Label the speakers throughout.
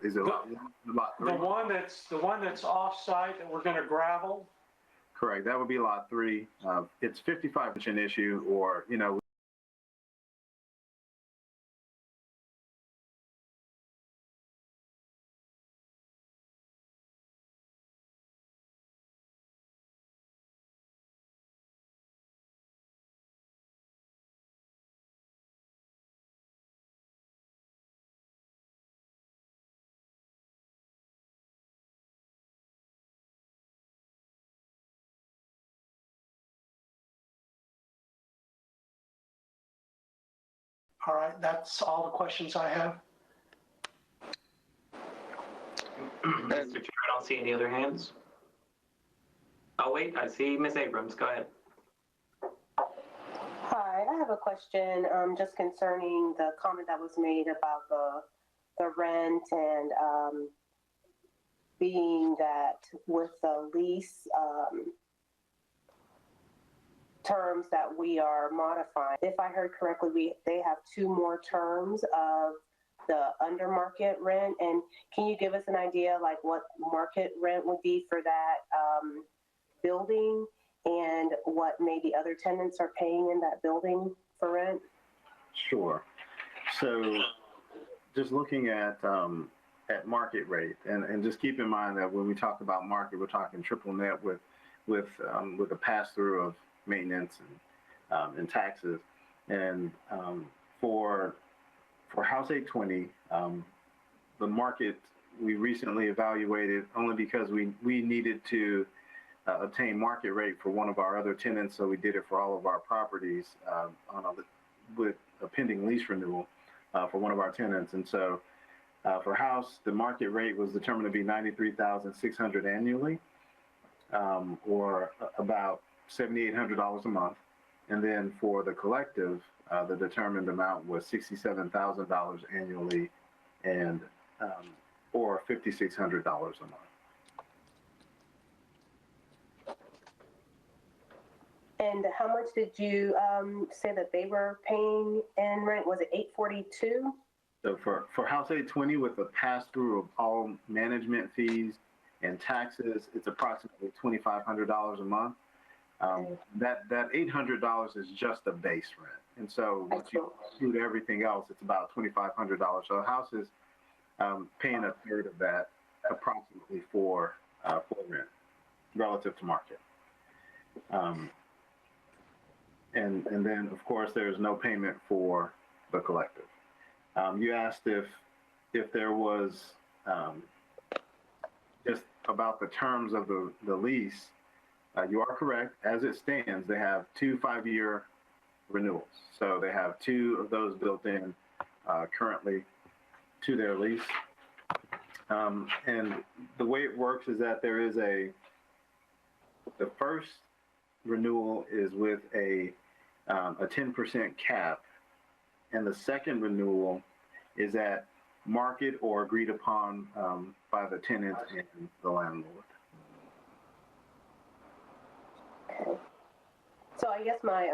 Speaker 1: Is it lot 3?
Speaker 2: The one that's off-site that we're going to gravel?
Speaker 1: Correct. That would be lot 3. It's 55% issue, or, you know,
Speaker 2: All right, that's all the questions I have.
Speaker 3: Mr. Chair, I don't see any other hands. Oh, wait, I see Ms. Abrams. Go ahead.
Speaker 4: Hi, I have a question just concerning the comment that was made about the rent and being that with the lease terms that we are modifying. If I heard correctly, they have 2 more terms of the under market rent. And can you give us an idea like what market rent would be for that building and what maybe other tenants are paying in that building for rent?
Speaker 1: Sure. So just looking at market rate, and just keep in mind that when we talk about market, we're talking triple net with a pass through of maintenance and taxes. And for House 820, the market we recently evaluated only because we needed to obtain market rate for one of our other tenants, so we did it for all of our properties with a pending lease renewal for one of our tenants. And so for House, the market rate was determined to be $93,600 annually, or about $7,800 a month. And then for the collective, the determined amount was $67,000 annually, and or $5,600 a month.
Speaker 4: And how much did you say that they were paying in rent? Was it $842?
Speaker 1: So for House 820, with the pass through of all management fees and taxes, it's approximately $2,500 a month. That $800 is just the base rent, and so once you include everything else, it's about $2,500. So the house is paying a third of that, approximately, for rent relative to market. And then of course there's no payment for the collective. You asked if there was just about the terms of the lease. You are correct. As it stands, they have 2 5-year renewals. So they have 2 of those built in currently to their lease. And the way it works is that there is the first renewal is with a 10% cap, and the second renewal is at market or agreed upon by the tenant and the landlord.
Speaker 4: Okay. So I guess my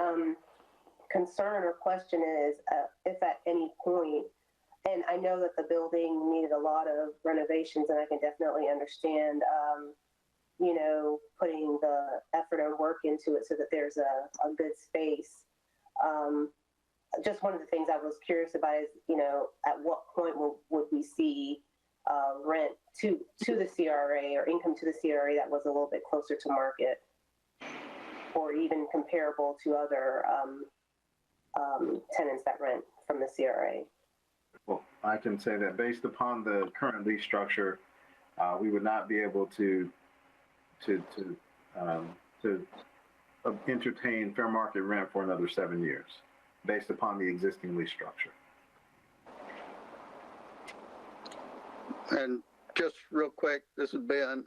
Speaker 4: concern or question is if at any point, and I know that the building needed a lot of renovations, and I can definitely understand, you know, putting the effort and work into it so that there's a good space. Just one of the things I was curious about is, you know, at what point would we see rent to the CRA or income to the CRA that was a little bit closer to market, or even comparable to other tenants that rent from the CRA?
Speaker 1: Well, I can say that based upon the current lease structure, we would not be able to entertain fair market rent for another 7 years, based upon the existing lease structure.
Speaker 5: And just real quick, this is Ben,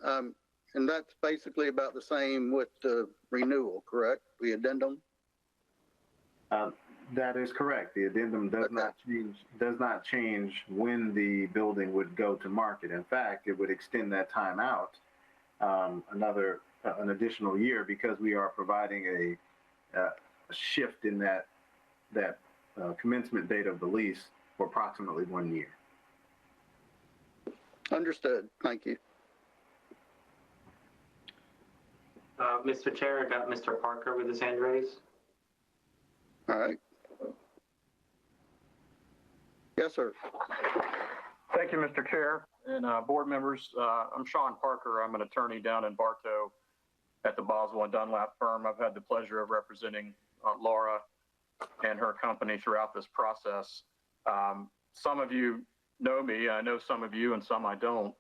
Speaker 5: and that's basically about the same with the renewal, correct? The addendum?
Speaker 1: That is correct. The addendum does not change when the building would go to market. In fact, it would extend that time out an additional year, because we are providing a shift in that commencement date of the lease for approximately 1 year.
Speaker 5: Understood. Thank you.
Speaker 3: Mr. Chair, I got Mr. Parker with his hand raised.
Speaker 5: All right. Yes, sir.
Speaker 6: Thank you, Mr. Chair and board members. I'm Sean Parker. I'm an attorney down in Bartow at the Boswell and Dunlap firm. I've had the pleasure of representing Laura and her company throughout this process. Some of you know me. I know some of you and some I don't.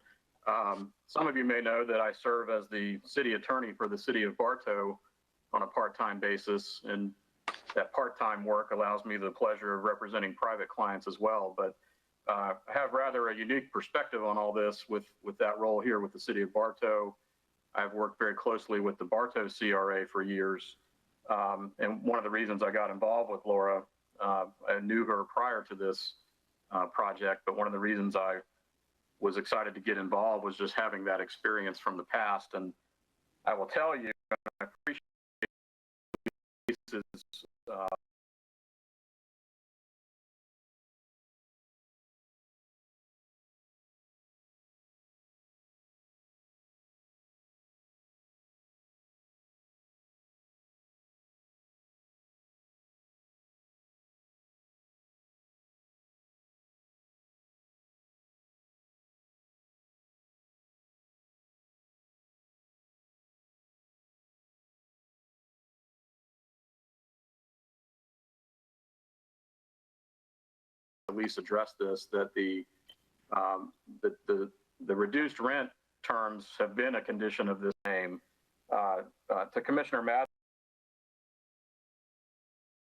Speaker 6: Some of you may know that I serve as the city attorney for the city of Bartow on a part-time basis, and that part-time work allows me the pleasure of representing private clients as well. But I have rather a unique perspective on all this with that role here with the city of Bartow. I've worked very closely with the Bartow CRA for years. And one of the reasons I got involved with Laura, I knew her prior to this project, but one of the reasons I was excited to get involved was just having that experience from the past. And I will tell you, I appreciate this at least address this, that the reduced rent terms have been a condition of this name. To Commissioner Madden,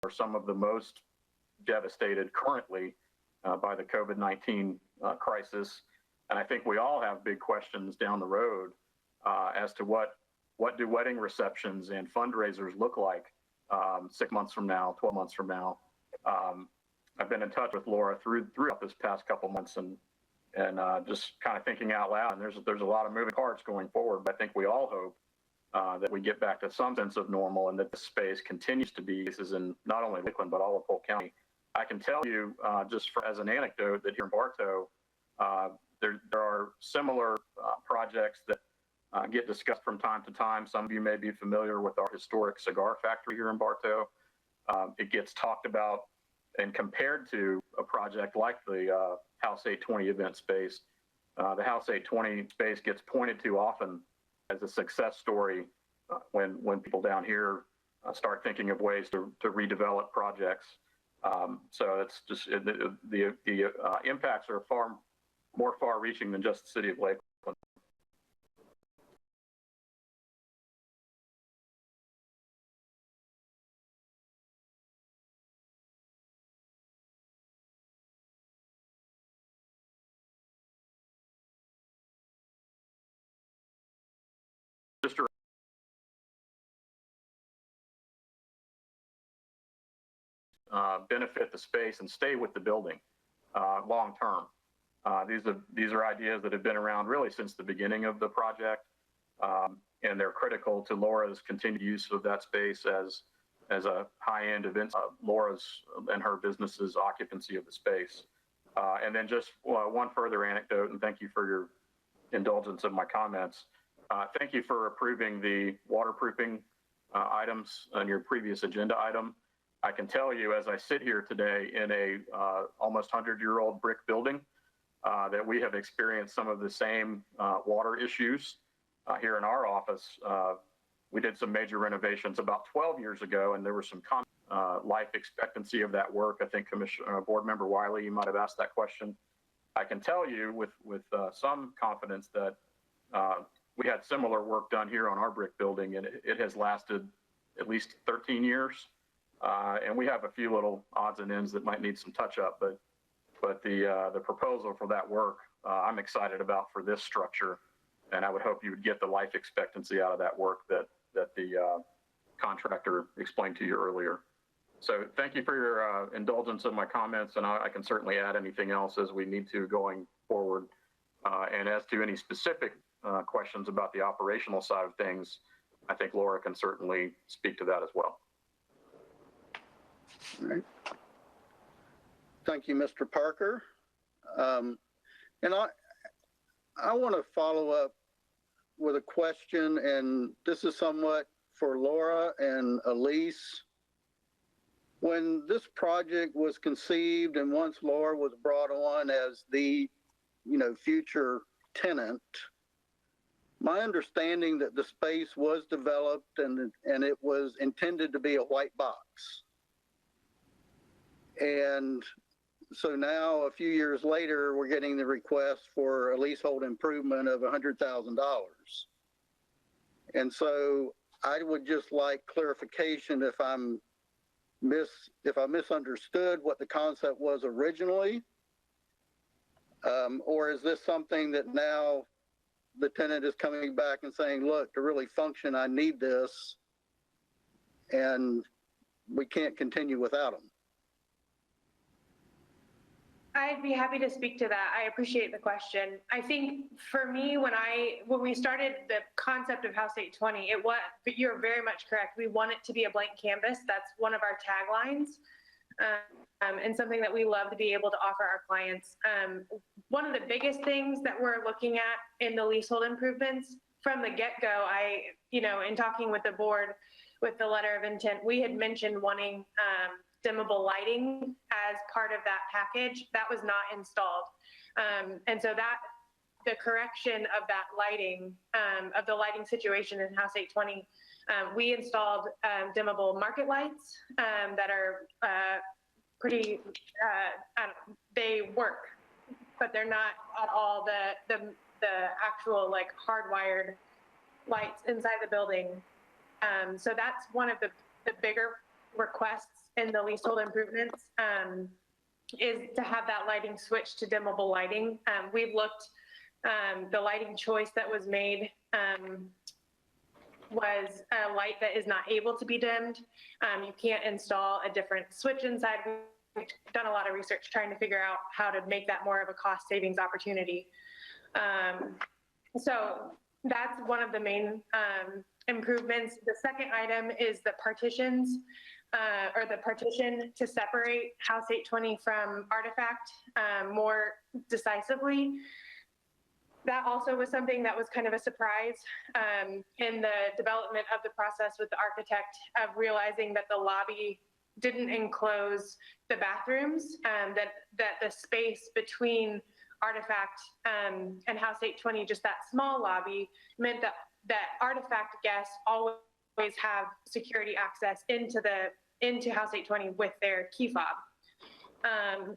Speaker 6: are some of the most devastated currently by the COVID-19 crisis. And I think we all have big questions down the road as to what do wedding receptions and fundraisers look like 6 months from now, 12 months from now. I've been in touch with Laura throughout this past couple months and just kind of thinking out loud. And there's a lot of moving parts going forward, but I think we all hope that we get back to some sense of normal and that this space continues to be, this is in not only Lakeland, but all of Polk County. I can tell you as an anecdote that here in Bartow, there are similar projects that get discussed from time to time. Some of you may be familiar with our historic cigar factory here in Bartow. It gets talked about and compared to a project like the House 820 event space. The House 820 space gets pointed to often as a success story when people down here start thinking of ways to redevelop projects. So it's just the impacts are far more far-reaching than just the city of Lakeland. Just to benefit the space and stay with the building long term. These are ideas that have been around really since the beginning of the project, and they're critical to Laura's continued use of that space as a high-end event. Laura's and her business's occupancy of the space. And then just one further anecdote, and thank you for your indulgence of my comments. Thank you for approving the waterproofing items on your previous agenda item. I can tell you, as I sit here today in a almost 100-year-old brick building, that we have experienced some of the same water issues here in our office. We did some major renovations about 12 years ago, and there was some life expectancy of that work. I think Board Member Wiley, you might have asked that question. I can tell you with some confidence that we had similar work done here on our brick building, and it has lasted at least 13 years. And we have a few little odds and ends that might need some touch up, but the proposal for that work, I'm excited about for this structure, and I would hope you would get the life expectancy out of that work that the contractor explained to you earlier. So thank you for your indulgence of my comments, and I can certainly add anything else as we need to going forward. And as to any specific questions about the operational side of things, I think Laura can certainly speak to that as well.
Speaker 5: All right. Thank you, Mr. Parker. And I want to follow up with a question, and this is somewhat for Laura and Elise. When this project was conceived and once Laura was brought on as the, future tenant, my understanding that the space was developed and it was intended to be a white box. And so now, a few years later, we're getting the request for a leasehold improvement of $100,000. And so I would just like clarification if I misunderstood what the concept was originally, or is this something that now the tenant is coming back and saying, look, to really function, I need this, and we can't continue without them?
Speaker 7: I'd be happy to speak to that. I appreciate the question. I think for me, when we started the concept of House 820, but you're very much correct. We want it to be a blank canvas. That's one of our taglines, and something that we love to be able to offer our clients. One of the biggest things that we're looking at in the leasehold improvements from the get-go, in talking with the board, with the letter of intent, we had mentioned wanting dimmable lighting as part of that package. That was not installed. And so the correction of that lighting, of the lighting situation in House 820, we installed dimmable market lights that are pretty, they work, but they're not at all the actual hardwired lights inside the building. So that's one of the bigger requests in the leasehold improvements, is to have that lighting switch to dimmable lighting. We've looked, the lighting choice that was made was a light that is not able to be dimmed. You can't install a different switch inside. We've done a lot of research trying to figure out how to make that more of a cost savings opportunity. So that's one of the main improvements. The second item is the partitions, or the partition to separate House 820 from Artifact more decisively. That also was something that was kind of a surprise in the development of the process with the architect, of realizing that the lobby didn't enclose the bathrooms, that the space between Artifact and House 820, just that small lobby, meant that Artifact guests always have security access into House 820 with their key fob.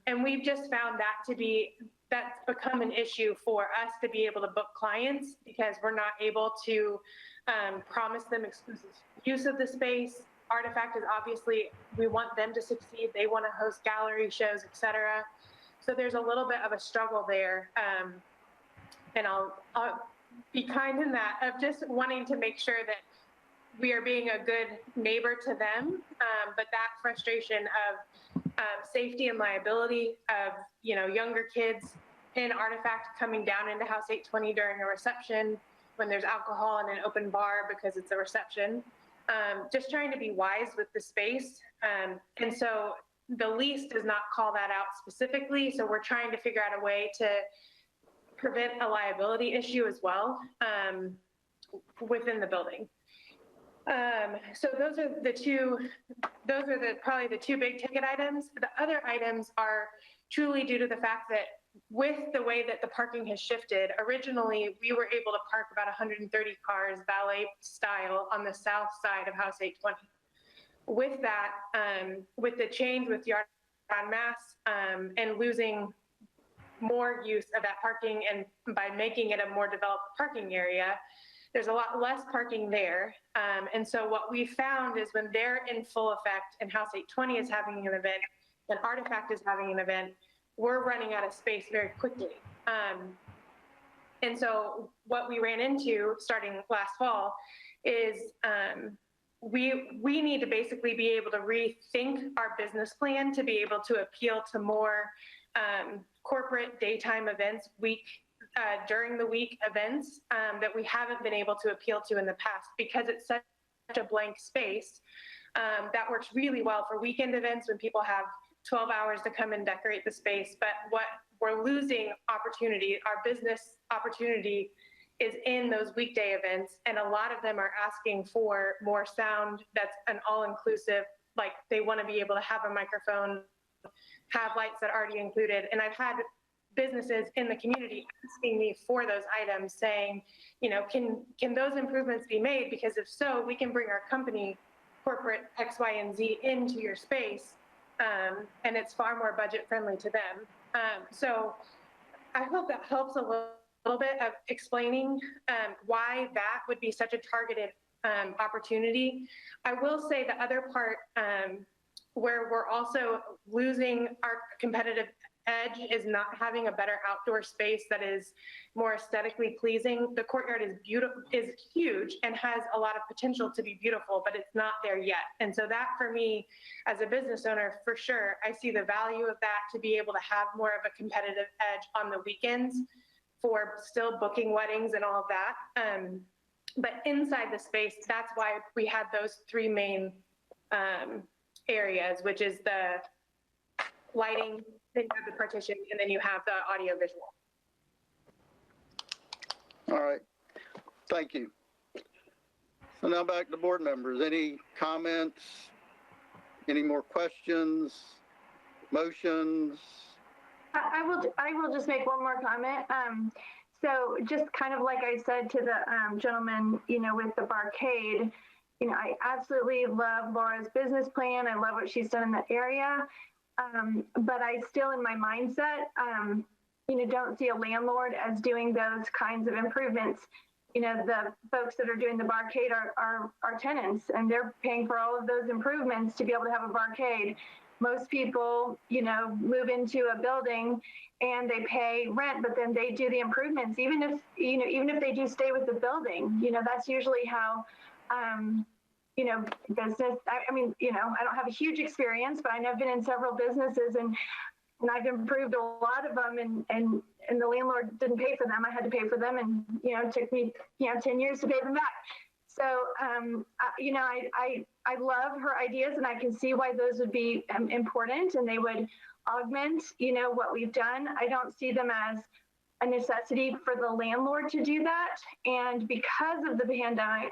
Speaker 7: And we've just found that's become an issue for us to be able to book clients, because we're not able to promise them exclusive use of the space. Artifact is obviously, we want them to succeed. They want to host gallery shows, etc. So there's a little bit of a struggle there. And I'll be kind in that, of just wanting to make sure that we are being a good neighbor to them, but that frustration of safety and liability of younger kids in Artifact coming down into House 820 during a reception when there's alcohol in an open bar because it's a reception. Just trying to be wise with the space, and so the lease does not call that out specifically. So we're trying to figure out a way to prevent a liability issue as well within the building. So those are probably the two big ticket items. The other items are truly due to the fact that with the way that the parking has shifted, originally we were able to park about 130 cars valet style on the south side of House 820. With that, with the change with Yard on Mass and losing more use of that parking, and by making it a more developed parking area, there's a lot less parking there. And so what we found is when they're in full effect and House 820 is having an event and Artifact is having an event, we're running out of space very quickly. And so what we ran into starting last fall is we need to basically be able to rethink our business plan to be able to appeal to more corporate daytime events, during the week events that we haven't been able to appeal to in the past, because it's such a blank space. That works really well for weekend events when people have 12 hours to come and decorate the space. But what we're losing opportunity, our business opportunity, is in those weekday events. And a lot of them are asking for more sound that's an all-inclusive, like they want to be able to have a microphone, have lights that are already included. And I've had businesses in the community asking me for those items, saying, you know, can those improvements be made? Because if so, we can bring our company, corporate X, Y, and Z into your space, and it's far more budget friendly to them. So I hope that helps a little bit of explaining why that would be such a targeted opportunity. I will say the other part where we're also losing our competitive edge is not having a better outdoor space that is more aesthetically pleasing. The courtyard is beautiful, is huge, and has a lot of potential to be beautiful, but it's not there yet. And so that, for me, as a business owner, for sure, I see the value of that, to be able to have more of a competitive edge on the weekends for still booking weddings and all of that. But inside the space, that's why we had those three main areas, which is the lighting, then you have the partition, and then you have the audio visual.
Speaker 5: All right, thank you. So now back to board members. Any comments? Any more questions? Motions?
Speaker 8: I will just make one more comment. So just kind of like I said to the gentleman, you know, with the barcade, you know, I absolutely love Laura's business plan. I love what she's done in that area. But I still, in my mindset, you know, don't see a landlord as doing those kinds of improvements. You know, the folks that are doing the barcade are tenants, and they're paying for all of those improvements to be able to have a barcade. Most people, you know, move into a building and they pay rent, but then they do the improvements. Even if they do stay with the building, you know, that's usually how, you know, business, I mean, you know, I don't have a huge experience, but I know I've been in several businesses and I've improved a lot of them, and the landlord didn't pay for them. I had to pay for them, and, you know, it took me, you know, 10 years to pay them back. So, you know, I love her ideas, and I can see why those would be important, and they would augment, you know, what we've done. I don't see them as a necessity for the landlord to do that. And because of the pandemic,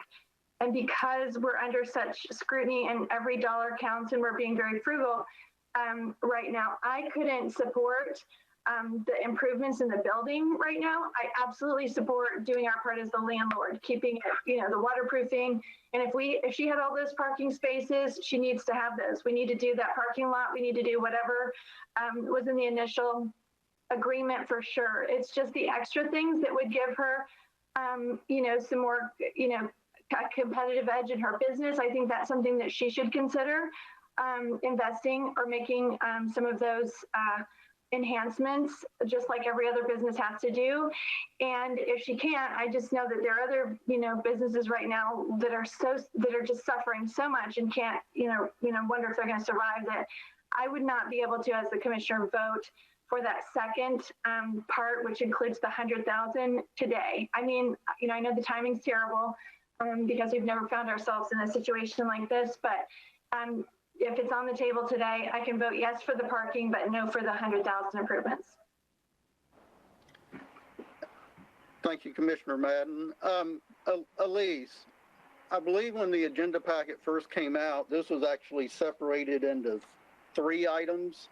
Speaker 8: and because we're under such scrutiny and every dollar counts and we're being very frugal right now, I couldn't support the improvements in the building right now. I absolutely support doing our part as the landlord, keeping it, you know, the waterproofing. And if she had all those parking spaces, she needs to have those. We need to do that parking lot. We need to do whatever was in the initial agreement, for sure. It's just the extra things that would give her, you know, some more, you know, competitive edge in her business. I think that's something that she should consider investing or making some of those enhancements, just like every other business has to do. And if she can't, I just know that there are other, you know, businesses right now that are just suffering so much and can't, you know, wonder if they're going to survive, that I would not be able to, as the commissioner, vote for that second part, which includes the 100,000 today. I mean, you know, I know the timing's terrible because we've never found ourselves in a situation like this, but if it's on the table today, I can vote yes for the parking, but no for the 100,000 improvements.
Speaker 5: Thank you, Commissioner Madden. Elise, I believe when the agenda packet first came out, this was actually separated into 3 items,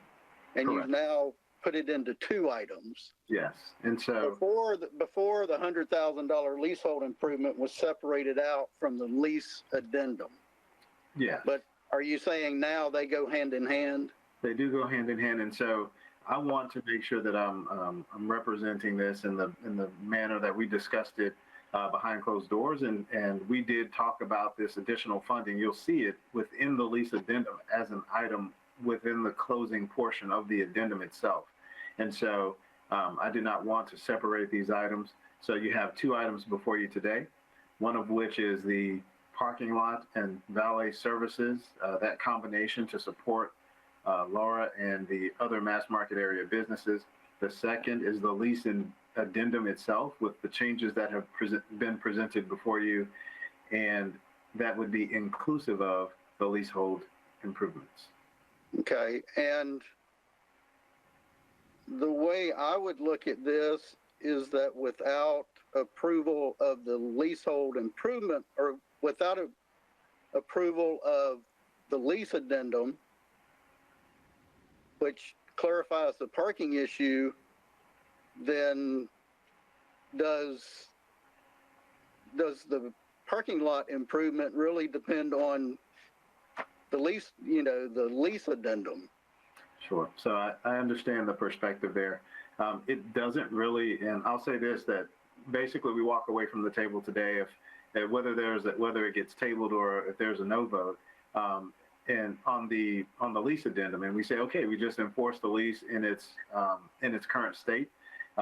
Speaker 5: and
Speaker 1: Correct.
Speaker 5: You've now put it into 2 items.
Speaker 1: Yes, and so
Speaker 5: Before the $100,000 leasehold improvement was separated out from the lease addendum.
Speaker 1: yeah,
Speaker 5: But are you saying now they go hand in hand?
Speaker 1: they do go hand in hand, and so I want to make sure that I'm representing this in the manner that we discussed it behind closed doors, and we did talk about this additional funding. You'll see it within the lease addendum as an item within the closing portion of the addendum itself. And so I did not want to separate these items. So you have 2 items before you today, one of which is the parking lot and valet services, that combination to support Laura and the other mass market area businesses. The second is the lease addendum itself with the changes that have been presented before you, and that would be inclusive of the leasehold improvements.
Speaker 5: Okay, and the way I would look at this is that without approval of the leasehold improvement, or without approval of the lease addendum, which clarifies the parking issue, then does the parking lot improvement really depend on the lease, the lease addendum?
Speaker 1: Sure. So I understand the perspective there. It doesn't really, and I'll say this, that basically we walk away from the table today if whether it gets tabled or if there's a no vote, and on the lease addendum, and we say, okay, we just enforce the lease in its current state.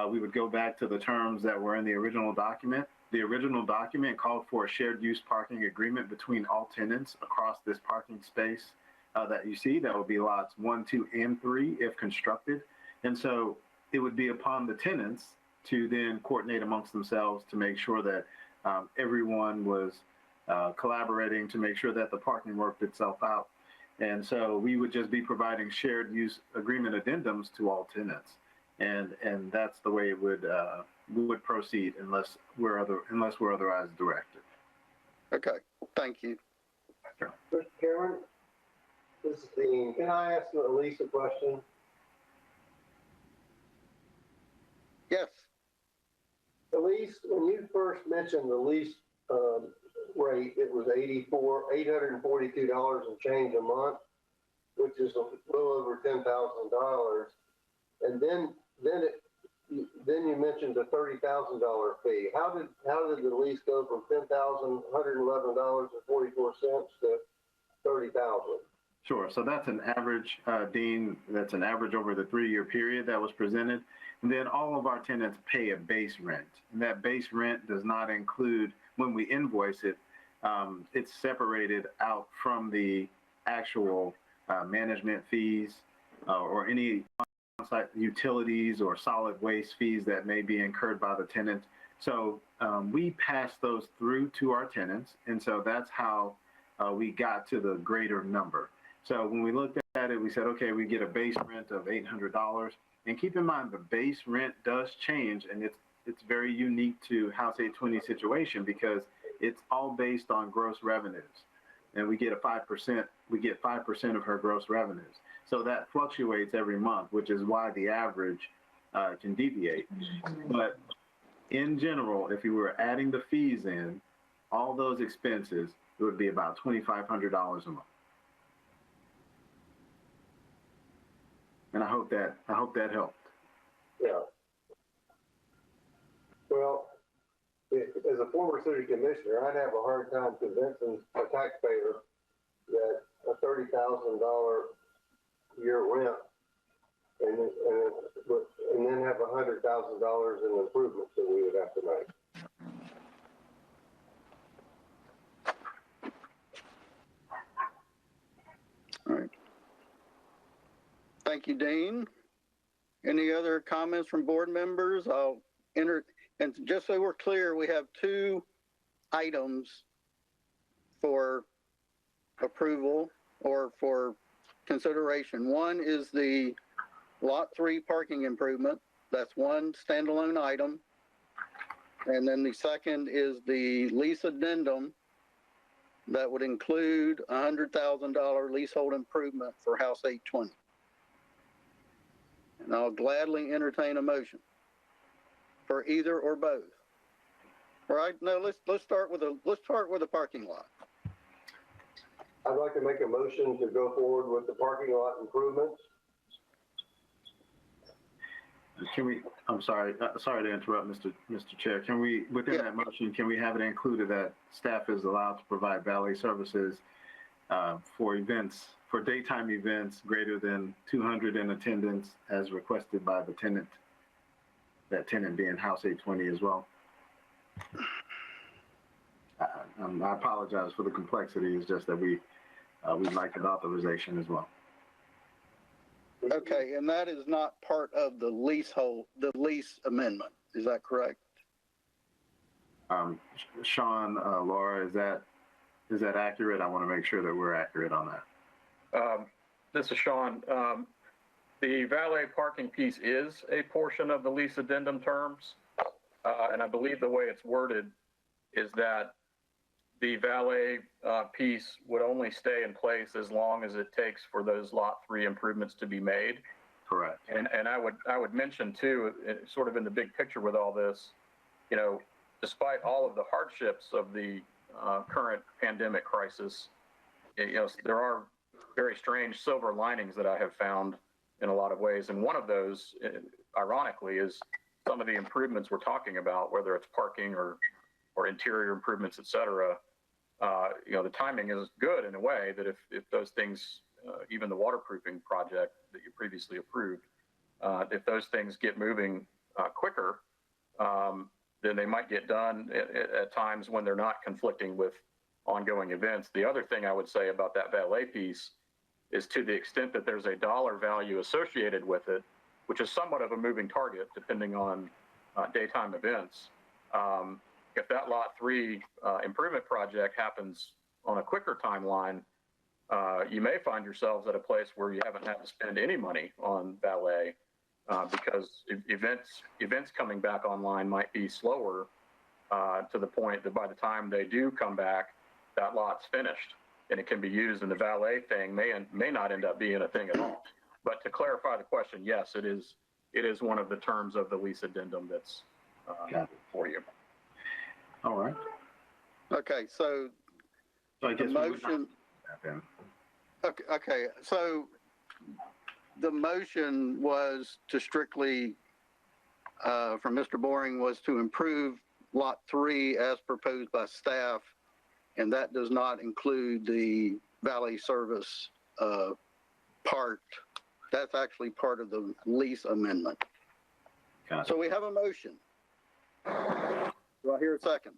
Speaker 1: We would go back to the terms that were in the original document. The original document called for a shared use parking agreement between all tenants across this parking space that you see. That would be lots 1, 2, and 3 if constructed. And so it would be upon the tenants to then coordinate amongst themselves to make sure that everyone was collaborating to make sure that the parking worked itself out. And so we would just be providing shared use agreement addendums to all tenants. And that's the way it would proceed unless we're otherwise directed.
Speaker 5: Okay, thank you.
Speaker 1: Sure.
Speaker 9: Mr. Chairman, this is Dean. Can I ask Elise a question?
Speaker 5: Yes.
Speaker 9: Elise, when you first mentioned the lease rate, it was $842 and change a month, which is a little over $10,000. And then you mentioned the $30,000 fee. How did the lease go from $10,111.44 to $30,000?
Speaker 1: Sure. So that's an average, Dean. That's an average over the 3-year period that was presented. And then all of our tenants pay a base rent. And that base rent does not include, when we invoice it, it's separated out from the actual management fees or any on-site utilities or solid waste fees that may be incurred by the tenant. So we pass those through to our tenants. And so that's how we got to the greater number. So when we looked at it, we said, okay, we get a base rent of $800. And keep in mind, the base rent does change, and it's very unique to House 820 situation because it's all based on gross revenues. And we get 5% of her gross revenues. So that fluctuates every month, which is why the average can deviate. But in general, if you were adding the fees in, all those expenses, it would be about $2,500 a month. And I hope that helped.
Speaker 9: Yeah. Well, as a former city commissioner, I'd have a hard time convincing a taxpayer that a $30,000 year rent and then have $100,000 in improvements that we would have to make.
Speaker 5: All right. Thank you, Dean. Any other comments from board members? I'll enter, and just so we're clear, we have 2 items for approval or for consideration. One is the Lot 3 parking improvement. That's one standalone item. And then the second is the lease addendum that would include a $100,000 leasehold improvement for House 820. And I'll gladly entertain a motion for either or both. All right, no, let's start with the parking lot.
Speaker 9: I'd like to make a motion to go forward with the parking lot improvements.
Speaker 1: Can we, I'm sorry to interrupt, Mr. Chair. Can we, within that motion, can we have it included that staff is allowed to provide valet services for events, for daytime events greater than 200 in attendance as requested by the tenant, that tenant being House 820 as well? I apologize for the complexity. It's just that we'd like an authorization as well.
Speaker 5: Okay, and that is not part of the lease amendment. Is that correct?
Speaker 1: Sean, Laura, is that accurate? I want to make sure that we're accurate on that.
Speaker 6: This is Sean. The valet parking piece is a portion of the lease addendum terms. And I believe the way it's worded is that the valet piece would only stay in place as long as it takes for those Lot 3 improvements to be made.
Speaker 1: Correct.
Speaker 6: And I would mention too, sort of in the big picture with all this, you know, despite all of the hardships of the current pandemic crisis, you know, there are very strange silver linings that I have found in a lot of ways. And one of those, ironically, is some of the improvements we're talking about, whether it's parking or interior improvements, et cetera. You know, the timing is good in a way that if those things, even the waterproofing project that you previously approved, if those things get moving quicker, then they might get done at times when they're not conflicting with ongoing events. The other thing I would say about that valet piece is, to the extent that there's a dollar value associated with it, which is somewhat of a moving target depending on daytime events. If that Lot 3 improvement project happens on a quicker timeline, you may find yourselves at a place where you haven't had to spend any money on valet because events coming back online might be slower to the point that by the time they do come back, that lot's finished and it can be used, and the valet thing may not end up being a thing at all. But to clarify the question, yes, it is one of the terms of the lease addendum that's for you.
Speaker 1: All right.
Speaker 5: Okay, so
Speaker 1: I guess
Speaker 5: the motion. Okay, so the motion was to strictly, from Mr. Boring, was to improve Lot 3 as proposed by staff, and that does not include the valet service part. That's actually part of the lease amendment.
Speaker 1: Got it.
Speaker 5: So we have a motion. Do I hear a second?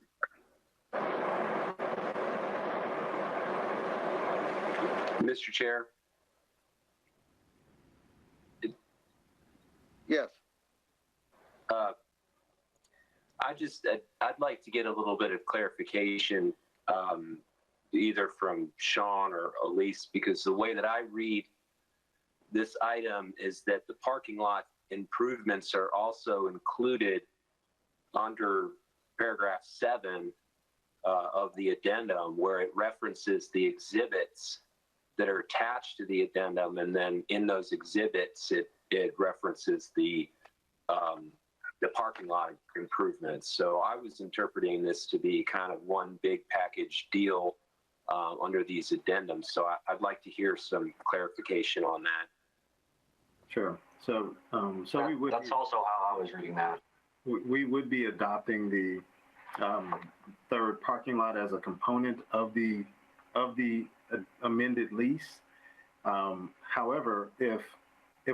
Speaker 10: Mr. Chair?
Speaker 5: Yes.
Speaker 10: I'd like to get a little bit of clarification, either from Sean or Elise, because the way that I read this item is that the parking lot improvements are also included under paragraph 7 of the addendum, where it references the exhibits that are attached to the addendum, and then in those exhibits it references the parking lot improvements. So I was interpreting this to be kind of one big package deal under these addendums. So I'd like to hear some clarification on that.
Speaker 1: Sure. So we would.
Speaker 3: That's also how I was reading that.
Speaker 1: We would be adopting the third parking lot as a component of the amended lease. However, if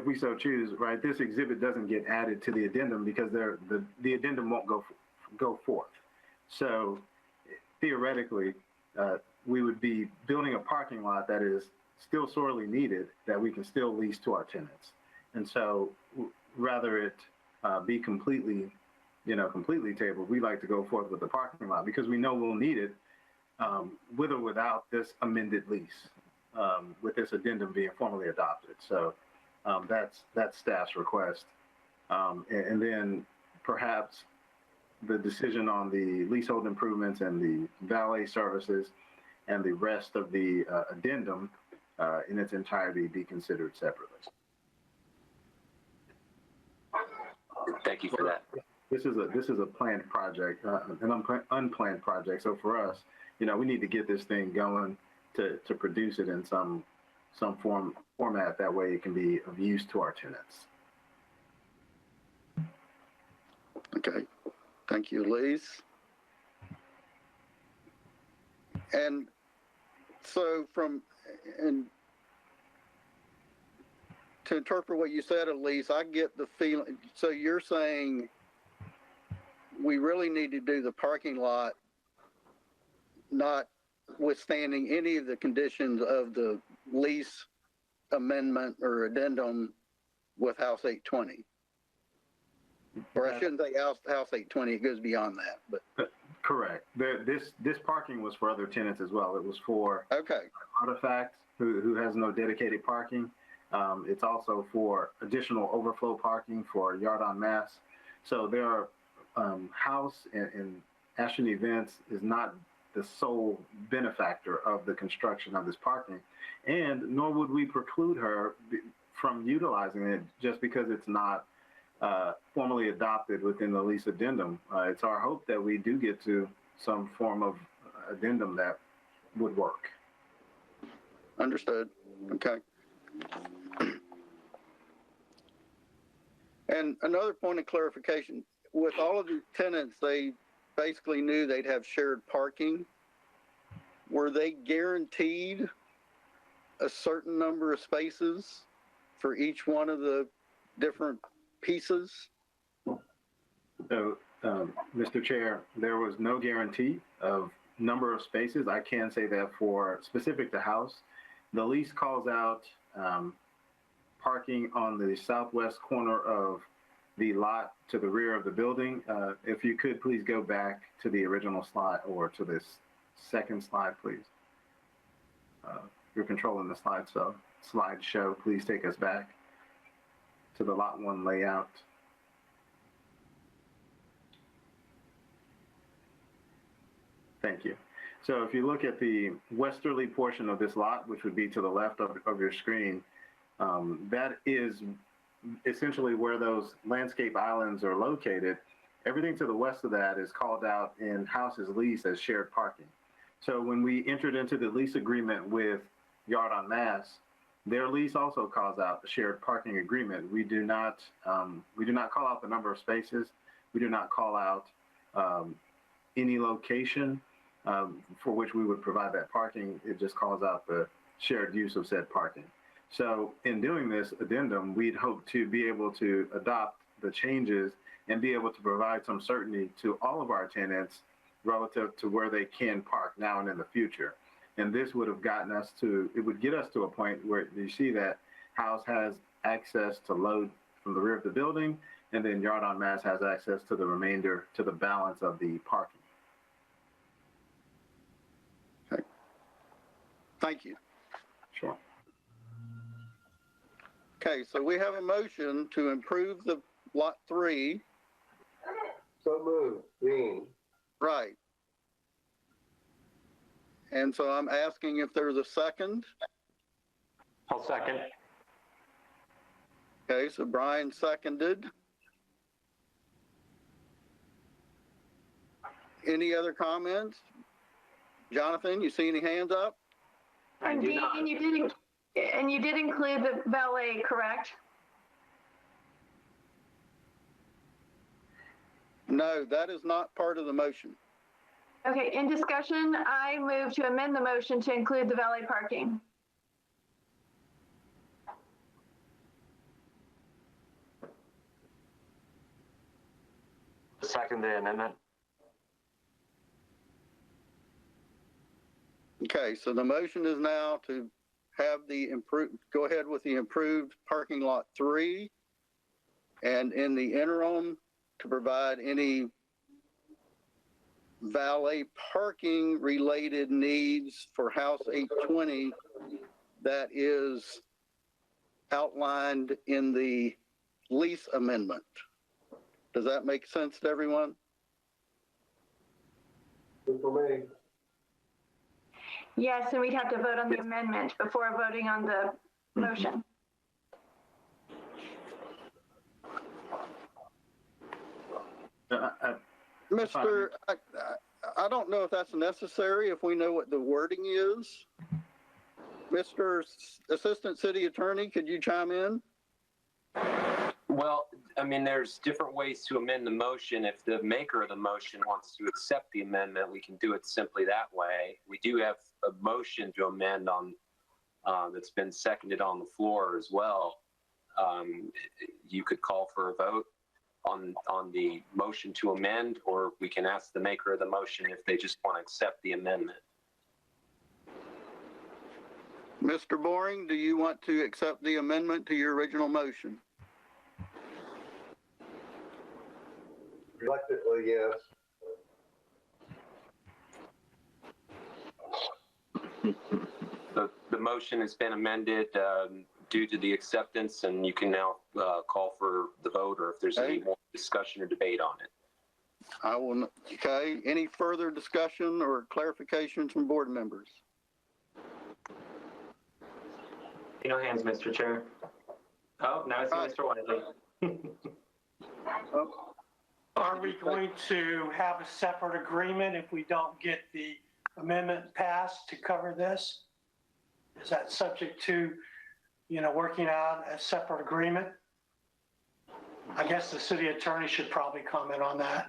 Speaker 1: we so choose, right, this exhibit doesn't get added to the addendum because the addendum won't go forth. So theoretically, we would be building a parking lot that is still sorely needed, that we can still lease to our tenants. And so rather it be completely tabled, we like to go forth with the parking lot because we know we'll need it with or without this amended lease, with this addendum being formally adopted. So that's staff's request. And then perhaps the decision on the leasehold improvements and the valet services and the rest of the addendum in its entirety be considered separately.
Speaker 10: Thank you for that.
Speaker 1: This is a planned project, an unplanned project. So for us, we need to get this thing going to produce it in some format. That way it can be of use to our tenants.
Speaker 5: Okay. Thank you, Elise. And so to interpret what you said, Elise, I get the feeling, so you're saying we really need to do the parking lot, notwithstanding any of the conditions of the lease amendment or addendum with House 820. Or I shouldn't say House 820, it goes beyond that. But
Speaker 1: Correct. This parking was for other tenants as well. It was for
Speaker 5: Okay,
Speaker 1: Artifact, who has no dedicated parking. It's also for additional overflow parking for Yard on Mass. So there are House and Ashton Events is not the sole benefactor of the construction of this parking, and nor would we preclude her from utilizing it just because it's not formally adopted within the lease addendum. It's our hope that we do get to some form of addendum that would work.
Speaker 5: understood. Okay. And another point of clarification, with all of the tenants, they basically knew they'd have shared parking. Were they guaranteed a certain number of spaces for each one of the different pieces?
Speaker 1: So, Mr. Chair, there was no guarantee of number of spaces. I can say that for specific to House, the lease calls out parking on the southwest corner of the lot to the rear of the building. If you could please go back to the original slide or to this second slide, please. You're controlling the slide, so slideshow, please take us back to the lot 1 layout. Thank you. So if you look at the westerly portion of this lot, which would be to the left of your screen, that is essentially where those landscape islands are located. Everything to the west of that is called out in House's lease as shared parking. So when we entered into the lease agreement with Yard on Mass, their lease also calls out a shared parking agreement. We do not call out the number of spaces. We do not call out any location for which we would provide that parking. It just calls out the shared use of said parking. So in doing this addendum, we'd hope to be able to adopt the changes and be able to provide some certainty to all of our tenants relative to where they can park now and in the future. And this would have gotten us to, it would get us to a point where you see that House has access to load from the rear of the building, and then Yard on Mass has access to the remainder, to the balance of the parking.
Speaker 5: Okay. Thank you.
Speaker 1: Sure.
Speaker 5: Okay, so we have a motion to improve the lot 3.
Speaker 9: So moved, Dean.
Speaker 5: Right. And so I'm asking if there's a second.
Speaker 3: I'll second.
Speaker 5: Okay, so Brian seconded. Any other comments? Jonathan, you see any hands up?
Speaker 8: And Dean, you did include the valet, correct?
Speaker 5: No, that is not part of the motion.
Speaker 8: Okay, in discussion, I move to amend the motion to include the valet parking.
Speaker 3: Second the amendment.
Speaker 5: Okay, so the motion is now to have the go ahead with the improved parking lot 3, and in the interim to provide any valet parking related needs for House 820 that is outlined in the lease amendment. Does that make sense to everyone?
Speaker 9: Good for me.
Speaker 8: Yes, and we'd have to vote on the amendment before voting on the motion.
Speaker 5: Mr. I don't know if that's necessary if we know what the wording is. Mr. Assistant City Attorney, could you chime in?
Speaker 10: Well, I mean, there's different ways to amend the motion. If the maker of the motion wants to accept the amendment, we can do it simply that way. We do have a motion to amend on that's been seconded on the floor as well. You could call for a vote on the motion to amend, or we can ask the maker of the motion if they just want to accept the amendment.
Speaker 5: Mr. Boring, do you want to accept the amendment to your original motion?
Speaker 9: Reluctantly, yes.
Speaker 10: The motion has been amended due to the acceptance, and you can now call for the vote, or if there's any more discussion or debate on it.
Speaker 5: I will, okay, any further discussion or clarifications from board members?
Speaker 3: No hands, Mr. Chair. Oh, now it's Mr. Wiley.
Speaker 2: Are we going to have a separate agreement if we don't get the amendment passed to cover this? Is that subject to, working out a separate agreement? I guess the city attorney should probably comment on that.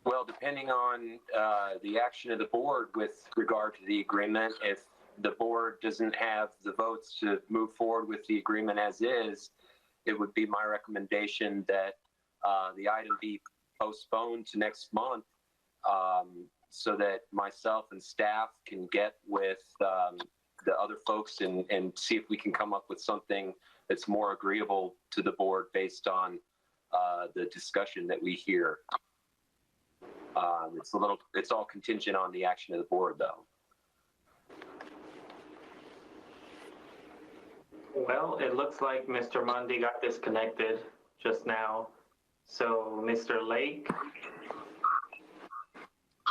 Speaker 10: Well, depending on the action of the board with regard to the agreement, if the board doesn't have the votes to move forward with the agreement as is, it would be my recommendation that the item be postponed to next month so that myself and staff can get with the other folks and see if we can come up with something that's more agreeable to the board based on the discussion that we hear. It's all contingent on the action of the board, though.
Speaker 3: Well, it looks like Mr. Mundy got disconnected just now. So, Mr. Lake,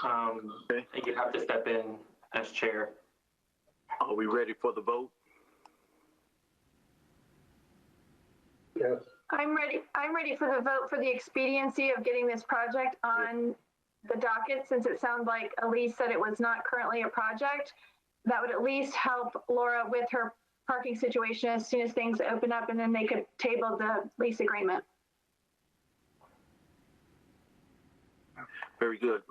Speaker 3: you have to step in as chair.
Speaker 11: Are we ready for the vote?
Speaker 9: Yes.
Speaker 8: I'm ready for the vote for the expediency of getting this project on the docket, since it sounds like Elise said it was not currently a project. That would at least help Laura with her parking situation as soon as things open up, and then they could table the lease agreement.
Speaker 11: Very good.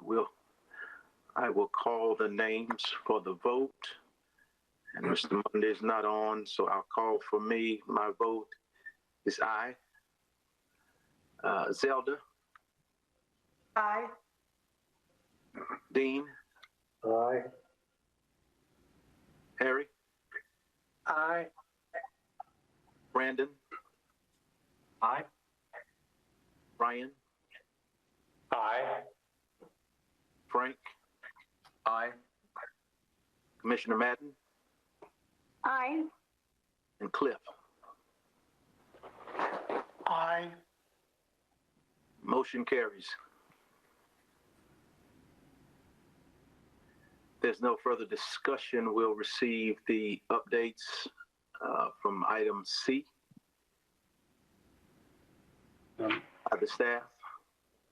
Speaker 11: I will call the names for the vote. And Mr. Monday is not on, so I'll call for me. My vote is aye. Zelda?
Speaker 4: Aye.
Speaker 11: Dean?
Speaker 9: Aye.
Speaker 11: Harry?
Speaker 2: Aye.
Speaker 11: Brandon?
Speaker 3: Aye.
Speaker 11: Ryan?
Speaker 3: Aye.
Speaker 11: Frank?
Speaker 10: Aye.
Speaker 11: Commissioner Madden?
Speaker 8: Aye.
Speaker 11: And Cliff?
Speaker 2: Aye.
Speaker 11: Motion carries. There's no further discussion. We'll receive the updates from item C by the staff.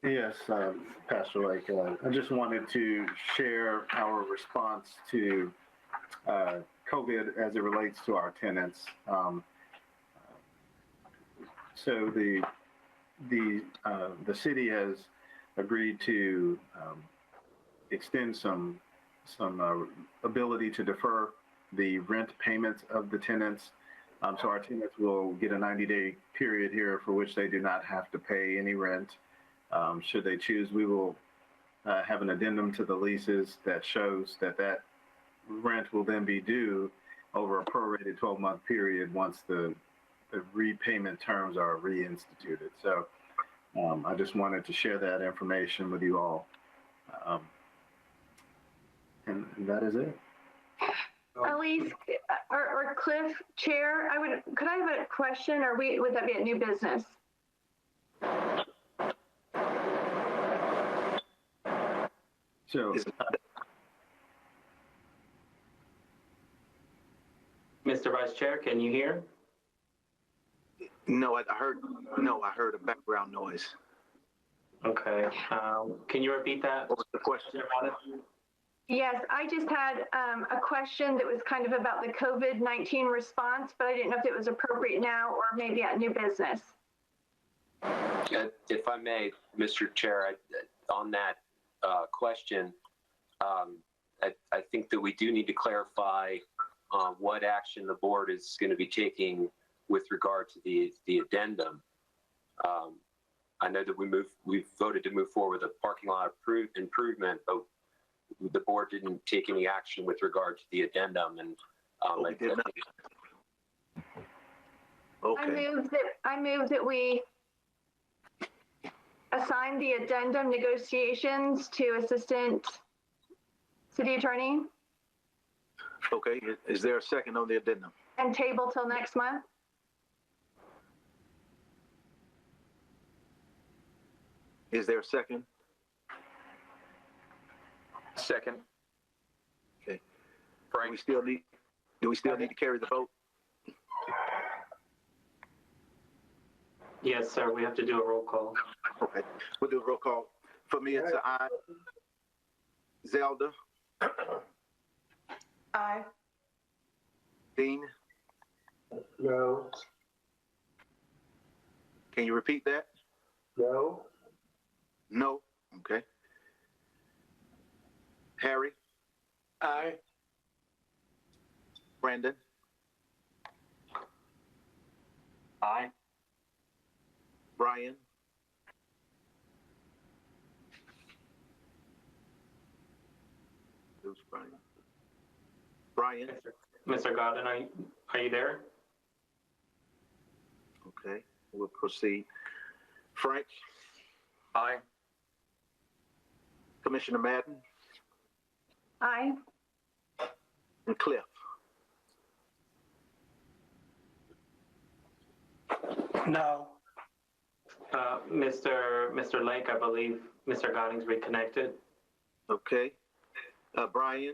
Speaker 1: Yes, Pastor Lake, I just wanted to share our response to COVID as it relates to our tenants. So the city has agreed to extend some ability to defer the rent payments of the tenants. So our tenants will get a 90-day period here for which they do not have to pay any rent. Should they choose, we will have an addendum to the leases that shows that rent will then be due over a prorated 12-month period once the repayment terms are reinstituted. So I just wanted to share that information with you all. And that is it.
Speaker 8: Elise or Cliff, Chair, could I have a question, or would that be a new business?
Speaker 1: So,
Speaker 3: Mr. Vice Chair, can you hear?
Speaker 11: No, I heard a background noise.
Speaker 3: Okay. Can you repeat that?
Speaker 11: What was the question?
Speaker 8: Yes, I just had a question that was kind of about the COVID-19 response, but I didn't know if it was appropriate now or maybe at new business.
Speaker 10: If I may, Mr. Chair, on that question, I think that we do need to clarify what action the board is going to be taking with regard to the addendum. I know that we voted to move forward with a parking lot improvement, but the board didn't take any action with regard to the addendum. And
Speaker 11: we did not. Okay.
Speaker 8: I move that we assign the addendum negotiations to Assistant City Attorney,
Speaker 11: Okay, is there a second on the addendum?
Speaker 8: and table till next month?
Speaker 11: Is there a second?
Speaker 3: Second.
Speaker 11: Okay.
Speaker 3: Frank.
Speaker 11: Do we still need to carry the vote?
Speaker 3: Yes, sir. We have to do a roll call.
Speaker 11: Okay, we'll do a roll call. For me, it's an aye. Zelda,
Speaker 7: Aye.
Speaker 11: Dean,
Speaker 9: No,
Speaker 11: can you repeat that?
Speaker 9: no,
Speaker 11: No, okay. Harry,
Speaker 2: Aye.
Speaker 11: Brandon,
Speaker 3: Aye.
Speaker 11: Brian, who's Brian? Brian,
Speaker 3: Mr. Godin, are you there?
Speaker 11: okay, we'll proceed. Frank,
Speaker 3: Aye.
Speaker 11: Commissioner Madden,
Speaker 8: Aye.
Speaker 11: and Cliff.
Speaker 2: No.
Speaker 3: Mr. Lake, I believe Mr. Godin's reconnected.
Speaker 11: Okay. Brian,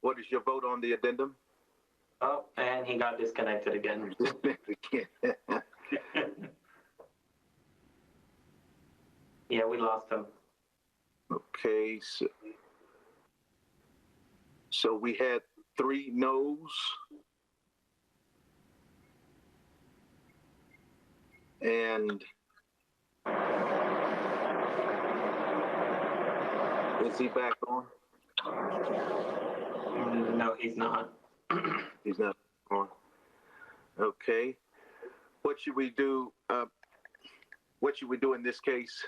Speaker 11: what is your vote on the addendum?
Speaker 3: Oh, and he got disconnected again. Yeah, we lost him.
Speaker 11: Okay, so we had 3 noes. And is he back on?
Speaker 3: No, he's not.
Speaker 11: He's not on. Okay. What should we do? What should we do in this case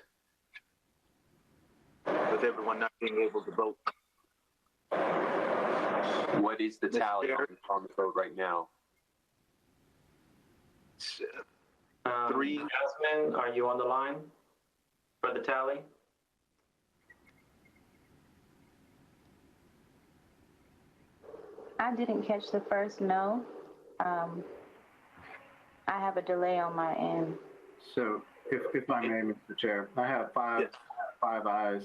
Speaker 11: with everyone not being able to vote?
Speaker 10: What is the tally on the vote right now?
Speaker 11: 3.
Speaker 3: Jasmine, are you on the line for the tally?
Speaker 12: I didn't catch the first no. I have a delay on my end.
Speaker 1: So if I may, Mr. Chair, I have five ayes,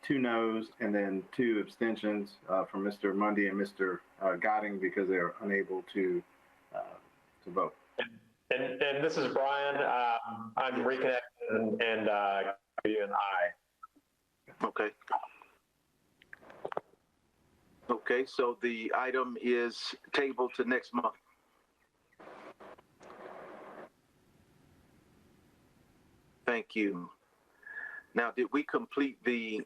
Speaker 1: 2 noes, and then 2 abstentions from Mr. Mundy and Mr. Goding because they're unable to vote.
Speaker 13: And this is Brian. I'm reconnected and give you an aye.
Speaker 11: Okay. Okay, so the item is tabled to next month. Thank you. Now, did we complete the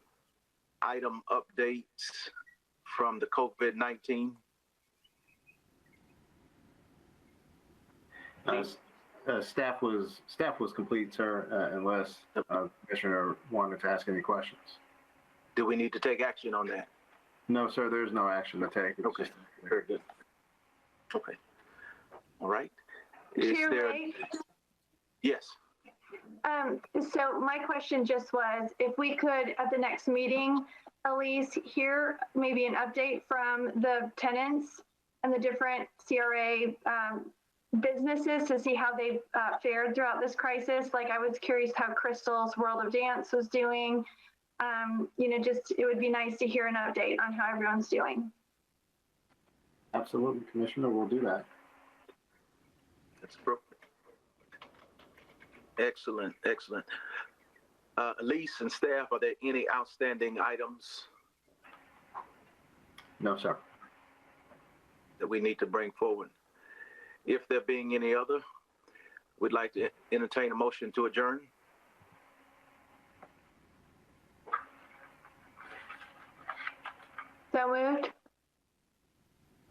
Speaker 11: item updates from the COVID-19?
Speaker 1: Staff was complete, sir, unless Commissioner wanted to ask any questions.
Speaker 11: Do we need to take action on that?
Speaker 1: No, sir, there's no action to take. It's
Speaker 11: Okay,
Speaker 1: just-
Speaker 11: very good. Okay. All right.
Speaker 8: Chair Ray?
Speaker 11: Yes.
Speaker 8: So my question just was, if we could, at the next meeting, Elise, hear maybe an update from the tenants and the different CRA businesses to see how they've fared throughout this crisis. Like, I was curious how Crystal's World of Dance was doing. Just, it would be nice to hear an update on how everyone's doing.
Speaker 1: Absolutely, Commissioner, we'll do that.
Speaker 11: That's appropriate. Excellent, excellent. Elise and staff, are there any outstanding items
Speaker 1: No, sir.
Speaker 11: that we need to bring forward? If there being any other, we'd like to entertain a motion to adjourn.
Speaker 8: So moved.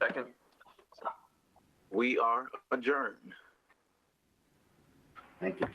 Speaker 3: Second.
Speaker 11: We are adjourned.
Speaker 1: Thank you.